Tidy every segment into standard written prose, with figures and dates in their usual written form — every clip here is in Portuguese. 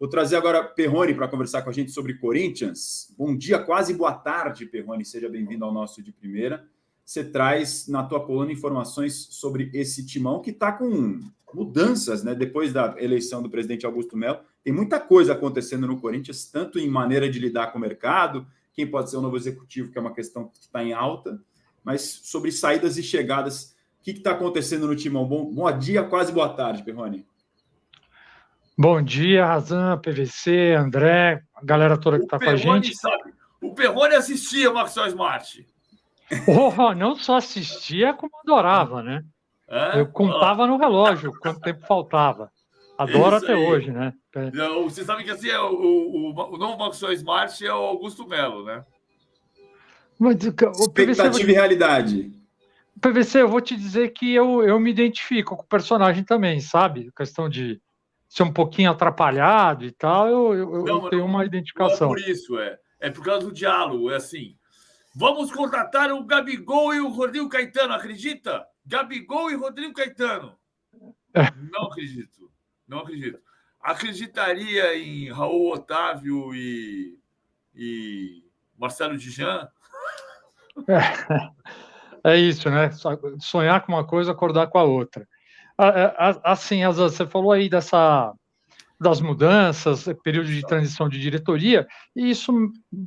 Vou trazer agora Perrone para conversar com a gente sobre Corinthians. Bom dia, quase boa tarde, Perrone. Seja bem-vindo ao nosso De Primeira. Você traz na tua coluna informações sobre esse timão que está com mudanças, né? Depois da eleição do presidente Augusto Melo, tem muita coisa acontecendo no Corinthians, tanto em maneira de lidar com o mercado, quem pode ser o novo executivo, que é uma questão que está em alta, mas sobre saídas e chegadas. O que está acontecendo no timão? Bom dia, quase boa tarde, Perrone. Bom dia, Razan, PVC, André, a galera toda que está com a gente. Sabe, o Perrone assistia Maxwell Smart. Não só assistia, como adorava, né? Eu contava no relógio quanto tempo faltava. Adoro até hoje, né? Você sabe que assim, o novo Maxwell Smart é o Augusto Melo, né? Expectativa e realidade. PVC, eu vou te dizer que eu me identifico com o personagem também, sabe? A questão de ser um pouquinho atrapalhado e tal, eu tenho uma identificação. Não é por isso, é por causa do diálogo, é assim. Vamos contratar o Gabigol e o Rodrigo Caetano, acredita? Gabigol e Rodrigo Caetano. Não acredito. Não acredito. Acreditaria em Raul Otávio e Marcelo Dijan? É isso, né? Sonhar com uma coisa, acordar com a outra. Assim, você falou aí das mudanças, período de transição de diretoria, e isso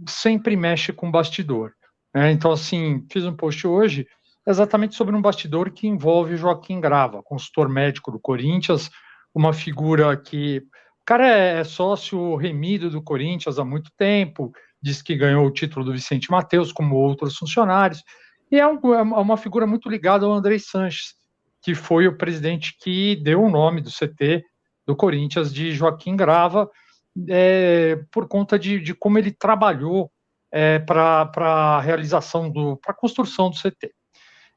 sempre mexe com o bastidor. Né? Então, assim, fiz um post hoje exatamente sobre um bastidor que envolve Joaquim Grava, consultor médico do Corinthians, uma figura que... O cara é sócio remido do Corinthians há muito tempo, diz que ganhou o título do Vicente Mateus, como outros funcionários, e é uma figura muito ligada ao Andrei Sanches, que foi o presidente que deu o nome do CT do Corinthians, de Joaquim Grava, por conta de como ele trabalhou para a realização, para a construção do CT.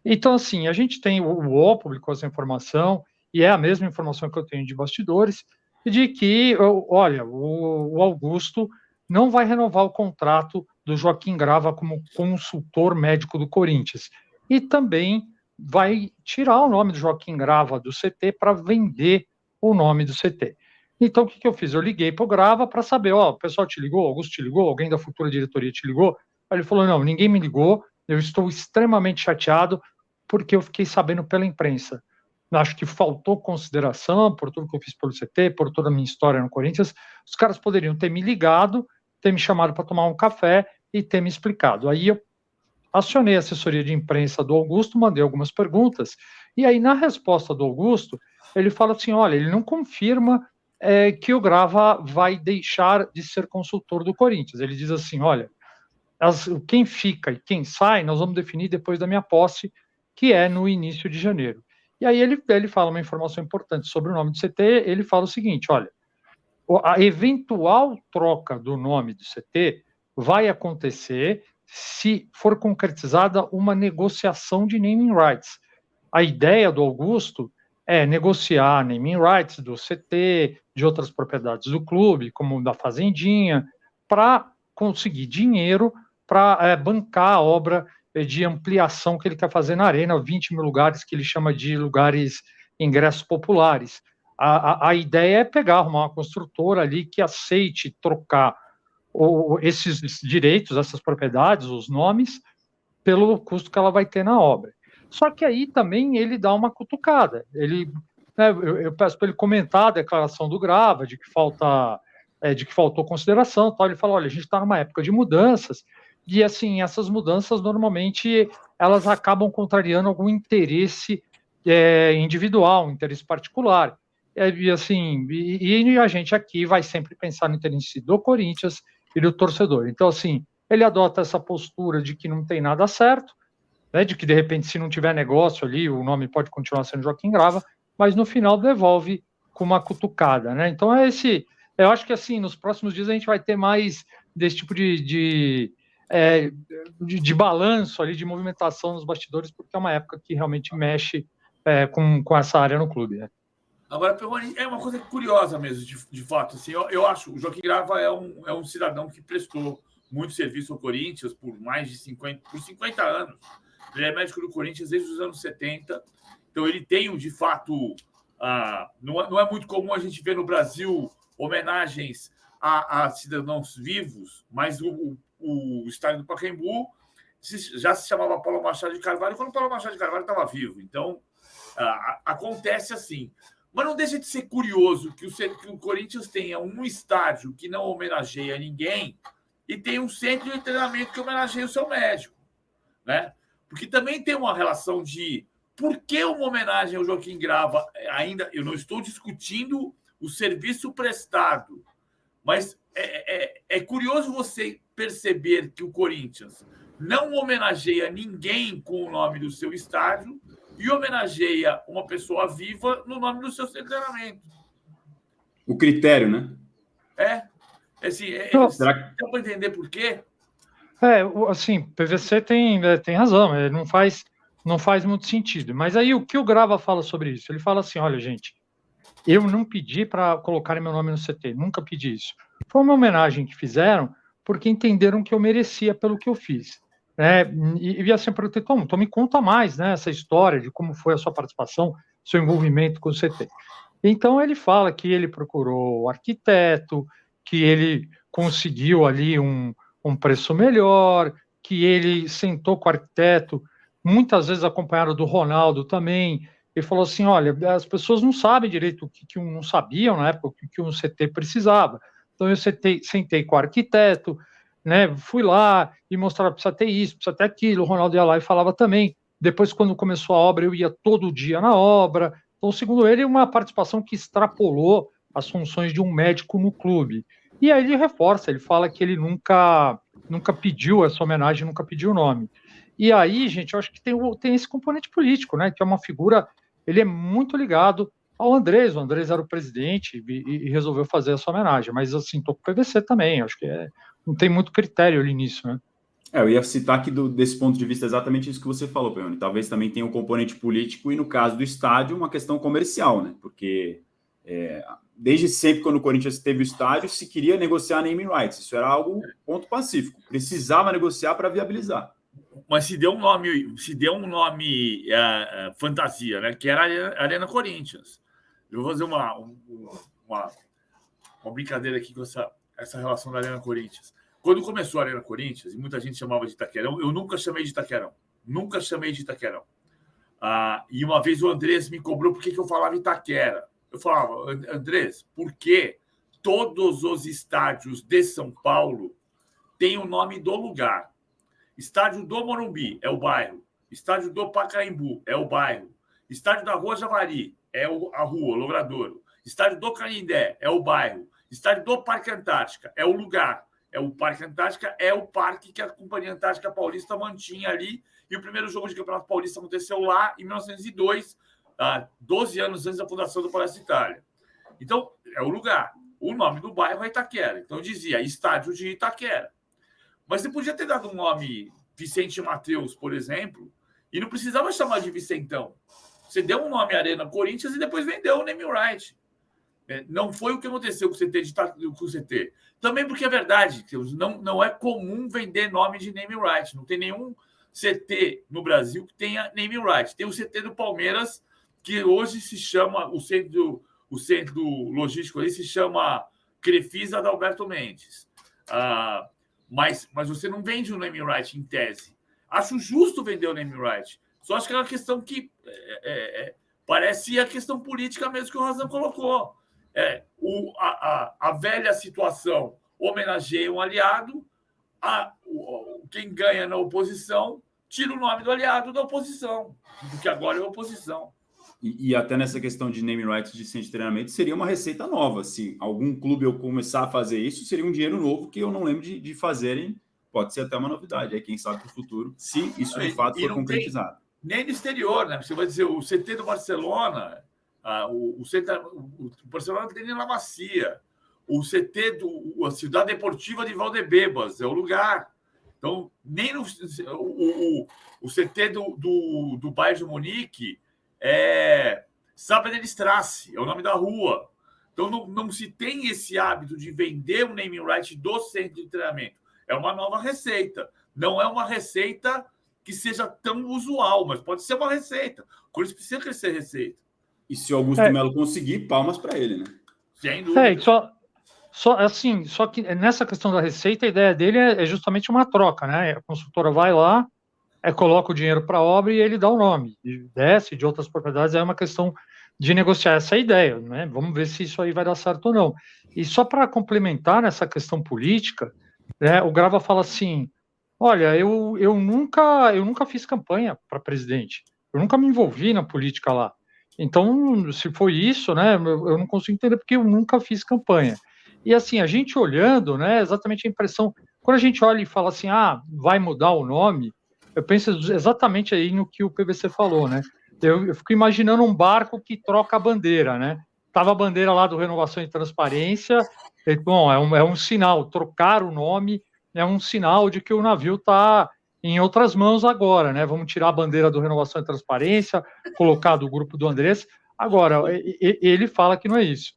Então, assim, a gente tem, o UOL publicou essa informação, e é a mesma informação que eu tenho de bastidores, de que, olha, o Augusto não vai renovar o contrato do Joaquim Grava como consultor médico do Corinthians. E também vai tirar o nome do Joaquim Grava do CT para vender o nome do CT. Então, o que eu fiz? Eu liguei para o Grava para saber, o pessoal te ligou, o Augusto te ligou, alguém da futura diretoria te ligou? Aí ele falou, não, ninguém me ligou, eu estou extremamente chateado porque eu fiquei sabendo pela imprensa. Acho que faltou consideração por tudo que eu fiz pelo CT, por toda a minha história no Corinthians. Os caras poderiam ter me ligado, ter me chamado para tomar um café e ter me explicado. Aí eu acionei a assessoria de imprensa do Augusto, mandei algumas perguntas, e aí na resposta do Augusto, ele fala assim, olha, ele não confirma que o Grava vai deixar de ser consultor do Corinthians. Ele diz assim, olha, quem fica e quem sai, nós vamos definir depois da minha posse, que é no início de janeiro. E aí ele fala uma informação importante sobre o nome do CT, ele fala o seguinte, olha, a eventual troca do nome do CT vai acontecer se for concretizada uma negociação de naming rights. A ideia do Augusto é negociar naming rights do CT, de outras propriedades do clube, como da Fazendinha, para conseguir dinheiro para bancar a obra de ampliação que ele quer fazer na Arena, 20 mil lugares, que ele chama de lugares, ingressos populares. A ideia é arrumar uma construtora ali que aceite trocar esses direitos, essas propriedades, os nomes, pelo custo que ela vai ter na obra. Só que aí também ele dá uma cutucada. Eu peço para ele comentar a declaração do Grava, de que faltou consideração. Tal. Ele fala, olha, a gente está numa época de mudanças, e assim, essas mudanças normalmente elas acabam contrariando algum interesse individual, um interesse particular. E assim, e a gente aqui vai sempre pensar no interesse do Corinthians e do torcedor. Então, assim, ele adota essa postura de que não tem nada certo, né, de que, de repente, se não tiver negócio ali, o nome pode continuar sendo Joaquim Grava, mas no final devolve com uma cutucada, né? Então, eu acho que, assim, nos próximos dias a gente vai ter mais desse tipo de balanço ali, de movimentação nos bastidores, porque é uma época que realmente mexe com essa área no clube, né? Agora, Perrone, é uma coisa curiosa mesmo, de fato. Assim, eu acho que o Joaquim Grava é um cidadão que prestou muito serviço ao Corinthians por mais de 50 anos. Ele é médico do Corinthians desde os anos 70. Então, ele tem, de fato... não é muito comum a gente ver no Brasil homenagens a cidadãos vivos, mas o estádio do Pacaembu já se chamava Paulo Machado de Carvalho quando o Paulo Machado de Carvalho estava vivo. Então, acontece assim. Mas não deixa de ser curioso que o Corinthians tenha um estádio que não homenageia ninguém e tem um centro de treinamento que homenageia o seu médico, né? Porque também tem uma relação de por que uma homenagem ao Joaquim Grava ainda... Eu não estou discutindo o serviço prestado, mas é curioso você perceber que o Corinthians não homenageia ninguém com o nome do seu estádio e homenageia uma pessoa viva no nome do seu treinamento. O critério, né? Assim, será que... dá para entender por quê? Assim, PVC tem razão, não faz muito sentido. Mas aí o que o Grava fala sobre isso? Ele fala assim, olha, gente, eu não pedi para colocarem meu nome no CT, nunca pedi isso. Foi uma homenagem que fizeram porque entenderam que eu merecia pelo que eu fiz. E assim, eu perguntei, Tom, me conta mais, né, essa história de como foi a sua participação, seu envolvimento com o CT. Então ele fala que ele procurou o arquiteto, que ele conseguiu ali um preço melhor, que ele sentou com o arquiteto, muitas vezes acompanhado do Ronaldo também, e falou assim, olha, as pessoas não sabem direito o que não sabiam na época, o que um CT precisava. Então eu sentei com o arquiteto, né, fui lá e mostrava, precisa ter isso, precisa ter aquilo, o Ronaldo ia lá e falava também. Depois, quando começou a obra, eu ia todo dia na obra. Então, segundo ele, uma participação que extrapolou as funções de um médico no clube. E aí ele reforça, ele fala que ele nunca pediu essa homenagem, nunca pediu o nome. E aí, gente, eu acho que tem esse componente político, né, que é uma figura, ele é muito ligado ao Andrés. O Andrés era o presidente e resolveu fazer essa homenagem. Mas, assim, tô com o PVC também, acho que não tem muito critério ali nisso, né? Eu ia citar aqui desse ponto de vista exatamente isso que você falou, Peone. Talvez também tenha um componente político e, no caso do estádio, uma questão comercial, né? Porque desde sempre, quando o Corinthians teve o estádio, se queria negociar naming rights. Isso era algo ponto pacífico. Precisava negociar para viabilizar. Mas se deu um nome fantasia, né? Que era a Arena Corinthians. Eu vou fazer uma brincadeira aqui com essa relação da Arena Corinthians. Quando começou a Arena Corinthians, e muita gente chamava de Itaquerão, eu nunca chamei de Itaquerão. Nunca chamei de Itaquerão. E uma vez o Andrés me cobrou por que eu falava Itaquera. Eu falava, Andrés, porque todos os estádios de São Paulo têm o nome do lugar. Estádio do Morumbi é o bairro. Estádio do Pacaembu é o bairro. Estádio da Rua Javari é a rua, o Logradouro. Estádio do Canindé é o bairro. Estádio do Parque Antártica é o lugar. O Parque Antártica é o parque que a Companhia Antártica Paulista mantinha ali. E o primeiro jogo de Campeonato Paulista aconteceu lá em 1902, 12 anos antes da fundação do Palácio Itália. Então, é o lugar. O nome do bairro é Itaquera. Então, dizia Estádio de Itaquera. Mas você podia ter dado um nome Vicente Mateus, por exemplo, e não precisava chamar de Vicentão. Você deu um nome Arena Corinthians e depois vendeu o name right. Não foi o que aconteceu com o CT. Também porque é verdade, não é comum vender nome de name right. Não tem nenhum CT no Brasil que tenha name right. Tem o CT do Palmeiras, que hoje se chama, o centro logístico ali se chama Crefisa Adalberto Mendes. Mas você não vende o name right em tese. Acho justo vender o name right. Só acho que é uma questão que parece a questão política mesmo que o Razan colocou. A velha situação homenageia um aliado, quem ganha na oposição tira o nome do aliado da oposição, porque agora é oposição. E até nessa questão de name rights de centro de treinamento, seria uma receita nova. Se algum clube eu começar a fazer isso, seria um dinheiro novo que eu não lembro de fazerem. Pode ser até uma novidade. Aí quem sabe para o futuro, se isso de fato for concretizado. Nem no exterior, né? Você vai dizer, o CT do Barcelona... O Barcelona tem na Macia, o CT a Cidade Deportiva de Valdebebas é o lugar. Então, nem o CT do Bayern de Munique é Sabenerstrasse, é o nome da rua. Então, não se tem esse hábito de vender o naming right do centro de treinamento. É uma nova receita. Não é uma receita que seja tão usual, mas pode ser uma receita. O Corinthians precisa crescer receita. E se o Augusto Melo conseguir, palmas para ele, né? Sem dúvida. Só que nessa questão da receita, a ideia dele é justamente uma troca, né? A construtora vai lá, coloca o dinheiro para a obra e ele dá o nome. E desce de outras propriedades, é uma questão de negociar essa ideia, né? Vamos ver se isso aí vai dar certo ou não. E só para complementar nessa questão política, né, o Grava fala assim: olha, eu nunca fiz campanha para presidente, eu nunca me envolvi na política lá. Então, se foi isso, né, eu não consigo entender porque eu nunca fiz campanha. E assim, a gente olhando, né, exatamente a impressão, quando a gente olha e fala assim, vai mudar o nome, eu penso exatamente aí no que o PVC falou, né? Eu fico imaginando um barco que troca a bandeira, né? Tava a bandeira lá do Renovação e Transparência, bom, é um sinal, trocar o nome é um sinal de que o navio está em outras mãos agora, né? Vamos tirar a bandeira do Renovação e Transparência, colocar do grupo do Andrés. Agora, ele fala que não é isso.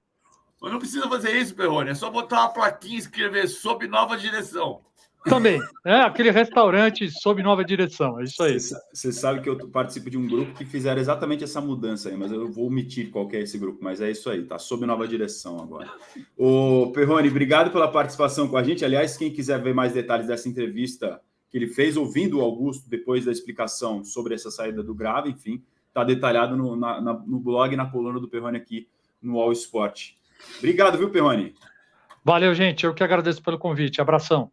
Mas não precisa fazer isso, Perrone, é só botar uma plaquinha e escrever sob nova direção. Também, aquele restaurante sob nova direção, é isso aí. Você sabe que eu participo de um grupo que fizeram exatamente essa mudança aí, mas eu vou omitir qual que é esse grupo, mas é isso aí, tá sob nova direção agora. Ô, Perrone, obrigado pela participação com a gente. Aliás, quem quiser ver mais detalhes dessa entrevista que ele fez, ouvindo o Augusto, depois da explicação sobre essa saída do Grava, enfim, tá detalhado no blog, na coluna do Perrone aqui no All Sport. Obrigado, viu, Perrone? Valeu, gente, eu que agradeço pelo convite, abração.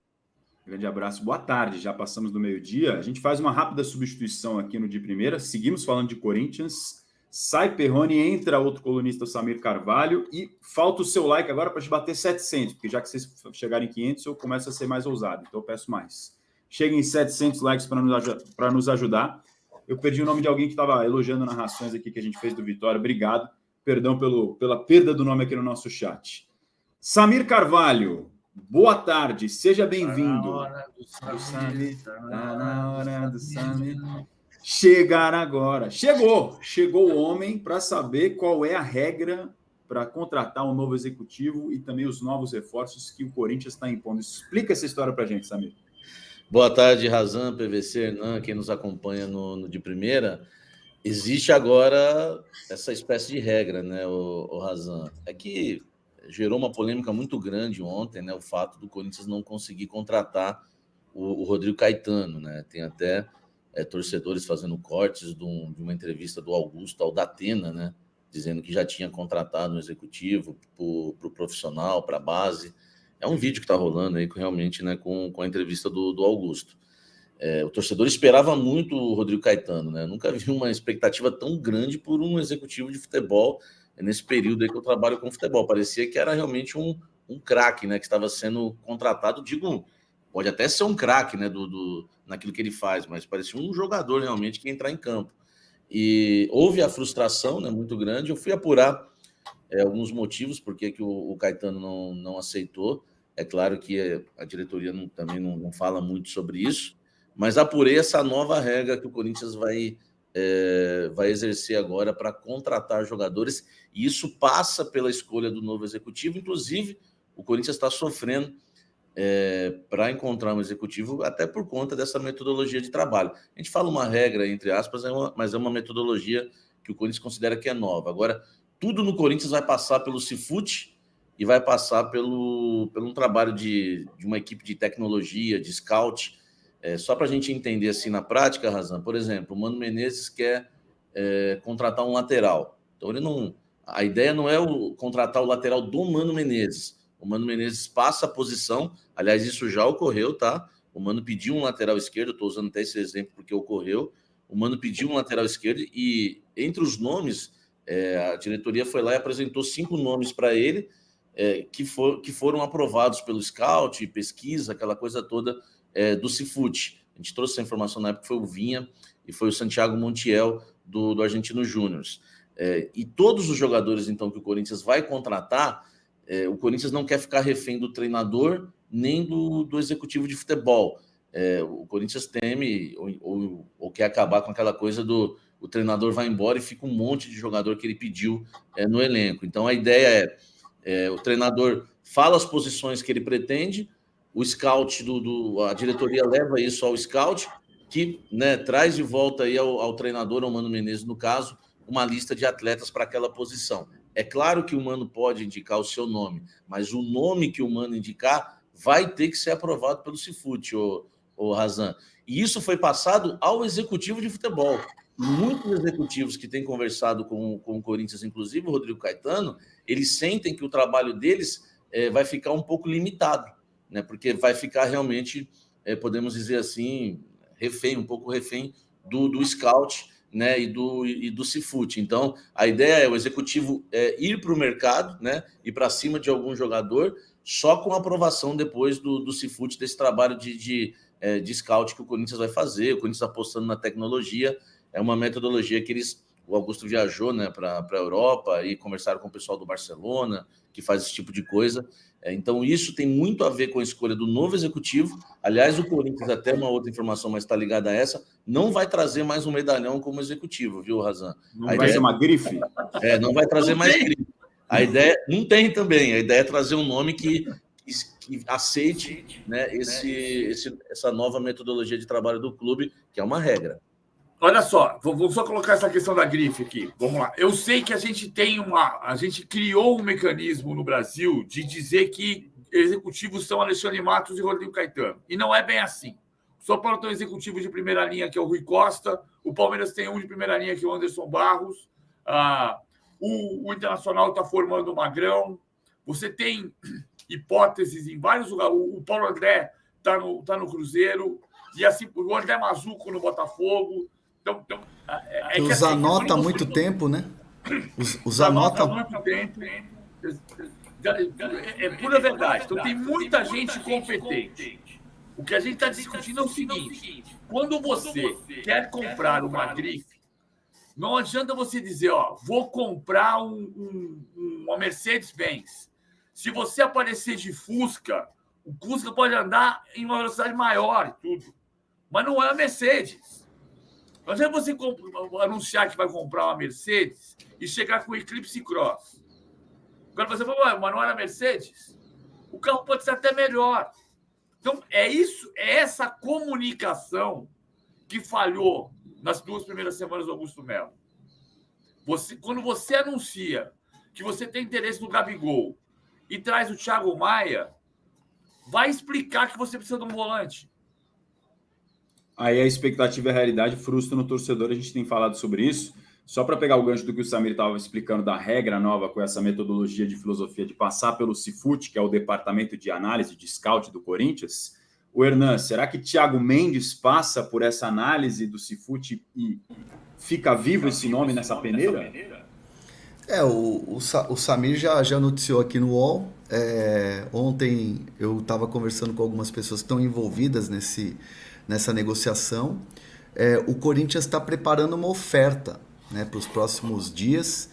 Grande abraço, boa tarde, já passamos do meio-dia. A gente faz uma rápida substituição aqui no De Primeira, seguimos falando de Corinthians, sai Perrone, entra outro colunista, o Samir Carvalho, e falta o seu like agora para a gente bater 700, porque já que vocês chegarem em 500, eu começo a ser mais ousado, então eu peço mais. Cheguem em 700 likes para nos ajudar. Eu perdi o nome de alguém que estava elogiando narrações aqui que a gente fez do Vitória, obrigado, perdão pela perda do nome aqui no nosso chat. Samir Carvalho, boa tarde, seja bem-vindo. Tá na hora do Samir. Chegar agora. Chegou o homem para saber qual é a regra para contratar um novo executivo e também os novos reforços que o Corinthians está impondo. Explica essa história para a gente, Samir. Boa tarde, Razan, PVC, Hernan, quem nos acompanha no De Primeira. Existe agora essa espécie de regra, né, o Razan? É que gerou uma polêmica muito grande ontem, né, o fato do Corinthians não conseguir contratar o Rodrigo Caetano, né? Tem até torcedores fazendo cortes de uma entrevista do Augusto ao Datena, né, dizendo que já tinha contratado um executivo para o profissional, para a base. É um vídeo que está rolando aí realmente, né, com a entrevista do Augusto. O torcedor esperava muito o Rodrigo Caetano, né? Eu nunca vi uma expectativa tão grande por um executivo de futebol nesse período aí que eu trabalho com futebol. Parecia que era realmente um craque, né, que estava sendo contratado. Digo, pode até ser um craque, né, naquilo que ele faz, mas parecia um jogador realmente que ia entrar em campo. E houve a frustração, né, muito grande. Eu fui apurar alguns motivos por que o Caetano não aceitou. É claro que a diretoria também não fala muito sobre isso, mas apurei essa nova regra que o Corinthians vai exercer agora para contratar jogadores, e isso passa pela escolha do novo executivo. Inclusive, o Corinthians está sofrendo para encontrar um executivo, até por conta dessa metodologia de trabalho. A gente fala uma regra, entre aspas, mas é uma metodologia que o Corinthians considera que é nova. Agora, tudo no Corinthians vai passar pelo Cifute e vai passar pelo um trabalho de uma equipe de tecnologia, de scout. Só para a gente entender assim na prática, Razan, por exemplo, o Mano Menezes quer contratar um lateral. Então, a ideia não é contratar o lateral do Mano Menezes. O Mano Menezes passa a posição, aliás, isso já ocorreu, tá? O Mano pediu um lateral esquerdo, estou usando até esse exemplo porque ocorreu. O Mano pediu um lateral esquerdo e, entre os nomes, a diretoria foi lá e apresentou 5 nomes para ele, que foram aprovados pelo scout, pesquisa, aquela coisa toda do Cifute. A gente trouxe essa informação na época, foi o Vinha e foi o Santiago Montiel do Argentino Júnior. E todos os jogadores, então, que o Corinthians vai contratar, o Corinthians não quer ficar refém do treinador nem do executivo de futebol. O Corinthians teme ou quer acabar com aquela coisa o treinador vai embora e fica um monte de jogador que ele pediu no elenco. Então, a ideia o treinador fala as posições que ele pretende, o scout, a diretoria leva isso ao scout, que, né, traz de volta aí ao treinador, ao Mano Menezes, no caso, uma lista de atletas para aquela posição. É claro que o Mano pode indicar o seu nome, mas o nome que o Mano indicar vai ter que ser aprovado pelo Cifute, o Razan. E isso foi passado ao executivo de futebol. Muitos executivos que têm conversado com o Corinthians, inclusive o Rodrigo Caetano, eles sentem que o trabalho deles vai ficar um pouco limitado, né? Porque vai ficar realmente, podemos dizer assim, um pouco refém do scout, né? E do Cifute. Então, a ideia é o executivo ir para o mercado, né? Ir para cima de algum jogador, só com aprovação depois do Cifute, desse trabalho de scout que o Corinthians vai fazer, o Corinthians apostando na tecnologia. É uma metodologia que o Augusto viajou, né, para a Europa e conversaram com o pessoal do Barcelona, que faz esse tipo de coisa. Então, isso tem muito a ver com a escolha do novo executivo. Aliás, o Corinthians, até uma outra informação, mas está ligada a essa, não vai trazer mais um medalhão como executivo, viu, Razan? Não vai ser uma grife? Não vai trazer mais grife. A ideia não tem também. A ideia é trazer um nome que aceite, né, essa nova metodologia de trabalho do clube, que é uma regra. Olha só, vou só colocar essa questão da grife aqui. Vamos lá. Eu sei que a gente criou um mecanismo no Brasil de dizer que executivos são Alexandre Matos e Rodrigo Caetano. E não é bem assim. O São Paulo tem um executivo de primeira linha, que é o Rui Costa. O Palmeiras tem um de primeira linha, que é o Anderson Barros. O Internacional está formando o Magrão. Você tem hipóteses em vários lugares. O Paulo André está no Cruzeiro. E assim, o André Mazuco no Botafogo. O Zanota há muito tempo, né? O Zanota há muito tempo. É pura verdade. Então, tem muita gente competente. O que a gente está discutindo é o seguinte: quando você quer comprar uma grife, não adianta você dizer, vou comprar uma Mercedes-Benz. Se você aparecer de Fusca, o Fusca pode andar em uma velocidade maior e tudo. Mas não é a Mercedes. Não adianta você anunciar que vai comprar uma Mercedes e chegar com o Eclipse Cross. Agora você fala, mas não era Mercedes? O carro pode ser até melhor. Então, é essa comunicação que falhou nas 2 primeiras semanas do Augusto Melo. Quando você anuncia que você tem interesse no Gabigol e traz o Thiago Maia, vai explicar que você precisa de um volante. Aí a expectativa e a realidade frustram no torcedor, a gente tem falado sobre isso. Só para pegar o gancho do que o Samir estava explicando da regra nova com essa metodologia de filosofia de passar pelo Cifute, que é o departamento de análise de scout do Corinthians. O Hernan, será que Thiago Mendes passa por essa análise do Cifute e fica vivo esse nome nessa peneira? O Samir já noticiou aqui no UOL. Ontem eu estava conversando com algumas pessoas que estão envolvidas nessa negociação. O Corinthians está preparando uma oferta, né, para os próximos dias.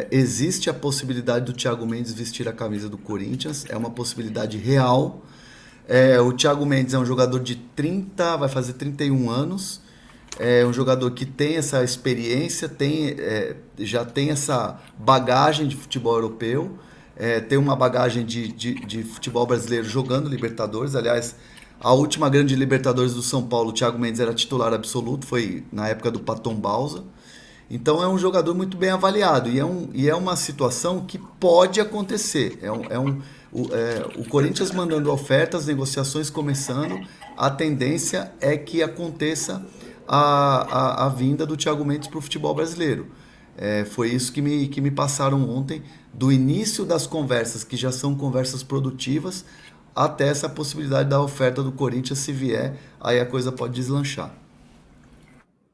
Existe a possibilidade do Thiago Mendes vestir a camisa do Corinthians, é uma possibilidade real. O Thiago Mendes é um jogador de 30, vai fazer 31 anos, é um jogador que tem essa experiência, já tem essa bagagem de futebol europeu, tem uma bagagem de futebol brasileiro jogando Libertadores. Aliás, a última grande Libertadores do São Paulo, o Thiago Mendes era titular absoluto, foi na época do Paton Bausa. Então é um jogador muito bem avaliado e é uma situação que pode acontecer. O Corinthians mandando ofertas, as negociações começando, a tendência é que aconteça a vinda do Thiago Mendes para o futebol brasileiro. Foi isso que me passaram ontem, do início das conversas, que já são conversas produtivas, até essa possibilidade da oferta do Corinthians, se vier, aí a coisa pode deslanchar.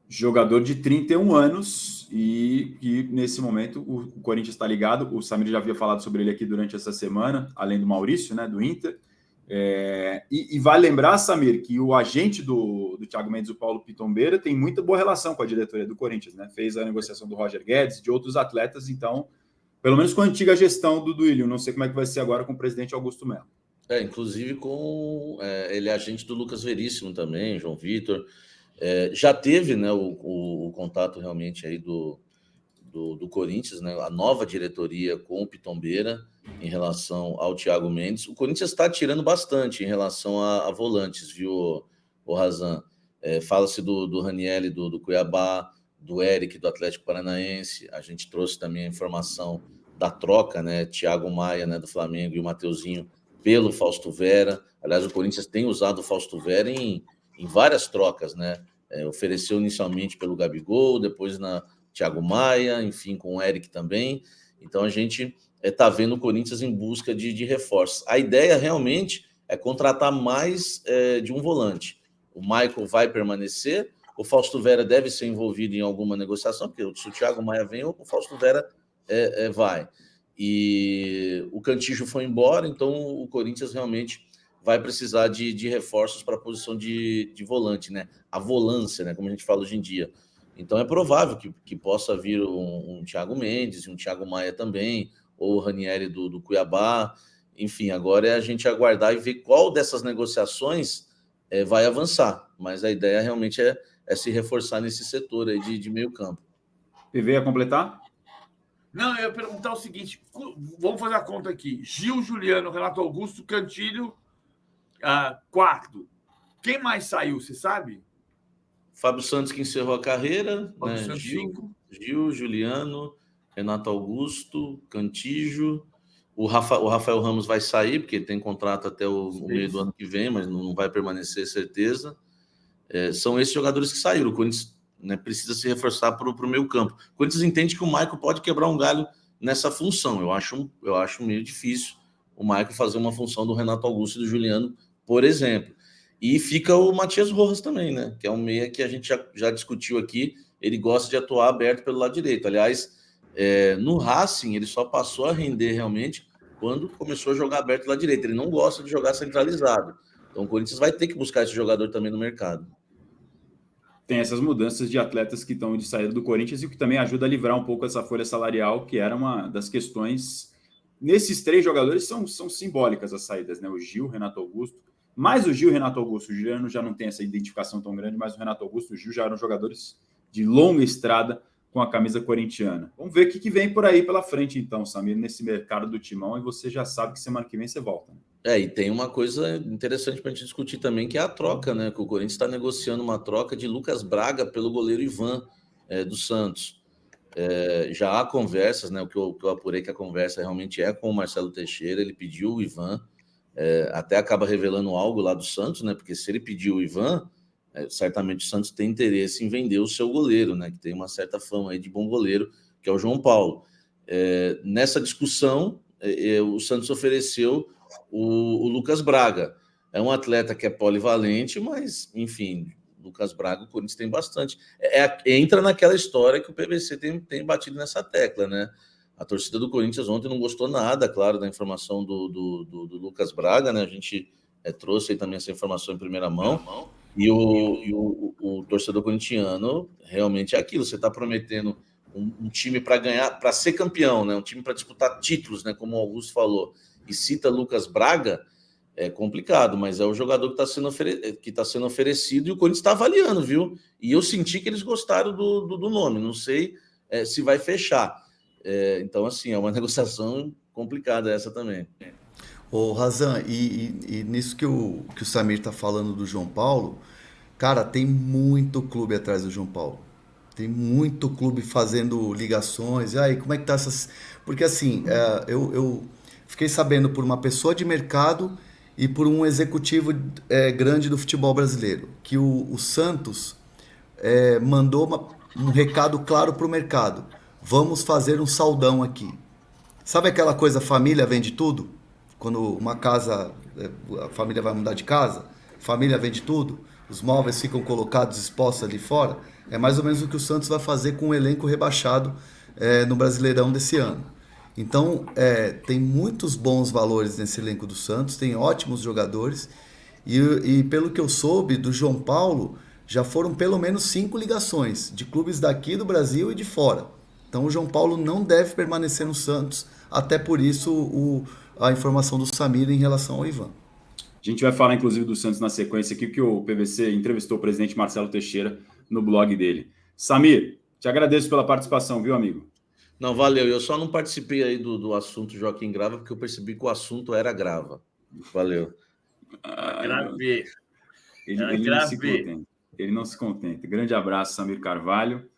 Jogador de 31 anos e nesse momento o Corinthians está ligado. O Samir já havia falado sobre ele aqui durante essa semana, além do Maurício, né, do Inter. E vale lembrar, Samir, que o agente do Thiago Mendes, o Paulo Pitombeira, tem muita boa relação com a diretoria do Corinthians, né? Fez a negociação do Roger Guedes, de outros atletas, então, pelo menos com a antiga gestão do Duílio. Não sei como é que vai ser agora com o presidente Augusto Melo. Inclusive ele é agente do Lucas Veríssimo também, João Vitor. Já teve, né, o contato realmente aí do Corinthians, né, a nova diretoria com o Pitombeira em relação ao Thiago Mendes. O Corinthians está tirando bastante em relação a volantes, viu, o Razan? Fala-se do Ranieri do Cuiabá, do Eric, do Atlético Paranaense. A gente trouxe também a informação da troca, né? Thiago Maia, né, do Flamengo, e o Mateuzinho pelo Fausto Vera. Aliás, o Corinthians tem usado o Fausto Vera em várias trocas, né? Ofereceu inicialmente pelo Gabigol, depois na Thiago Maia, enfim, com o Eric também. Então a gente está vendo o Corinthians em busca de reforços. A ideia realmente é contratar mais de um volante. O Michael vai permanecer, o Fausto Vera deve ser envolvido em alguma negociação, porque se o Thiago Maia vem, o Fausto Vera vai. E o Cantillo foi embora, então o Corinthians realmente vai precisar de reforços para a posição de volante, né? A volância, né? Como a gente fala hoje em dia. Então é provável que possa vir um Thiago Mendes, um Thiago Maia também, ou o Ranieri do Cuiabá. Enfim, agora é a gente aguardar e ver qual dessas negociações vai avançar. Mas a ideia realmente é se reforçar nesse setor aí de meio campo. PV ia completar? Não, eu ia perguntar o seguinte, vamos fazer a conta aqui. Gil, Juliano, Renato Augusto, Cantillo, quarto. Quem mais saiu, você sabe? Fábio Santos, que encerrou a carreira, Fábio né? Santos, 5. Gil, Juliano, Renato Augusto, Cantillo. O Rafael Ramos vai sair, porque tem contrato até o meio do ano que vem, mas não vai permanecer, certeza. São esses jogadores que saíram. O Corinthians, né, precisa se reforçar para o meio campo. O Corinthians entende que o Michael pode quebrar um galho nessa função. Eu acho meio difícil o Michael fazer uma função do Renato Augusto e do Juliano, por exemplo. E fica o Matias Rojas também, né? Que é um meia que a gente já discutiu aqui. Ele gosta de atuar aberto pelo lado direito. Aliás, no Racing, ele só passou a render realmente quando começou a jogar aberto pelo lado direito. Ele não gosta de jogar centralizado. Então o Corinthians vai ter que buscar esse jogador também no mercado. Tem essas mudanças de atletas que estão de saída do Corinthians e o que também ajuda a livrar um pouco essa folha salarial, que era uma das questões. Nesses 3 jogadores são simbólicas as saídas, né? O Gil, Renato Augusto. Mais o Gil e o Renato Augusto. O Juliano já não tem essa identificação tão grande, mas o Renato Augusto e o Gil já eram jogadores de longa estrada com a camisa corintiana. Vamos ver o que vem por aí pela frente, então, Samir, nesse mercado do Timão. E você já sabe que semana que vem você volta, né? E tem uma coisa interessante para a gente discutir também, que é a troca, né? Que o Corinthians está negociando uma troca de Lucas Braga pelo goleiro Ivan do Santos. Já há conversas, né? O que eu apurei que a conversa realmente é com o Marcelo Teixeira. Ele pediu o Ivan, até acaba revelando algo lá do Santos, né? Porque se ele pediu o Ivan, certamente o Santos tem interesse em vender o seu goleiro, né? Que tem uma certa fama aí de bom goleiro, que é o João Paulo. Nessa discussão, o Santos ofereceu o Lucas Braga. É um atleta que é polivalente, mas, enfim, Lucas Braga, o Corinthians tem bastante. Entra naquela história que o PVC tem batido nessa tecla, né? A torcida do Corinthians ontem não gostou nada, claro, da informação do Lucas Braga, né? A gente trouxe aí também essa informação em primeira mão. E o torcedor corintiano realmente é aquilo. Você está prometendo um time para ganhar, para ser campeão, né? Um time para disputar títulos, né? Como o Augusto falou. E cita Lucas Braga, é complicado, mas é o jogador que está sendo oferecido e o Corinthians está avaliando, viu? E eu senti que eles gostaram do nome, não sei se vai fechar. Então, assim, é uma negociação complicada essa também. Ô, Razan, e nisso que o Samir tá falando do João Paulo, cara, tem muito clube atrás do João Paulo. Tem muito clube fazendo ligações. E aí, como é que tá essas... Porque, assim, eu fiquei sabendo por uma pessoa de mercado e por um executivo grande do futebol brasileiro, que o Santos mandou um recado claro pro mercado. Vamos fazer um saldão aqui. Sabe aquela coisa, família vende tudo? Quando uma casa, a família vai mudar de casa, família vende tudo, os móveis ficam colocados, expostos ali fora. É mais ou menos o que o Santos vai fazer com o elenco rebaixado no Brasileirão desse ano. Então, tem muitos bons valores nesse elenco do Santos, tem ótimos jogadores. E pelo que eu soube, do João Paulo, já foram pelo menos 5 ligações de clubes daqui do Brasil e de fora. Então, o João Paulo não deve permanecer no Santos, até por isso a informação do Samir em relação ao Ivan. A gente vai falar, inclusive, do Santos na sequência aqui, que o PVC entrevistou o presidente Marcelo Teixeira no blog dele. Samir, te agradeço pela participação, viu, amigo? Não, valeu. Eu só não participei aí do assunto Joaquim Grava, porque eu percebi que o assunto era Grava. Valeu. Gravei. Ele não se contenta. Grande abraço, Samir Carvalho.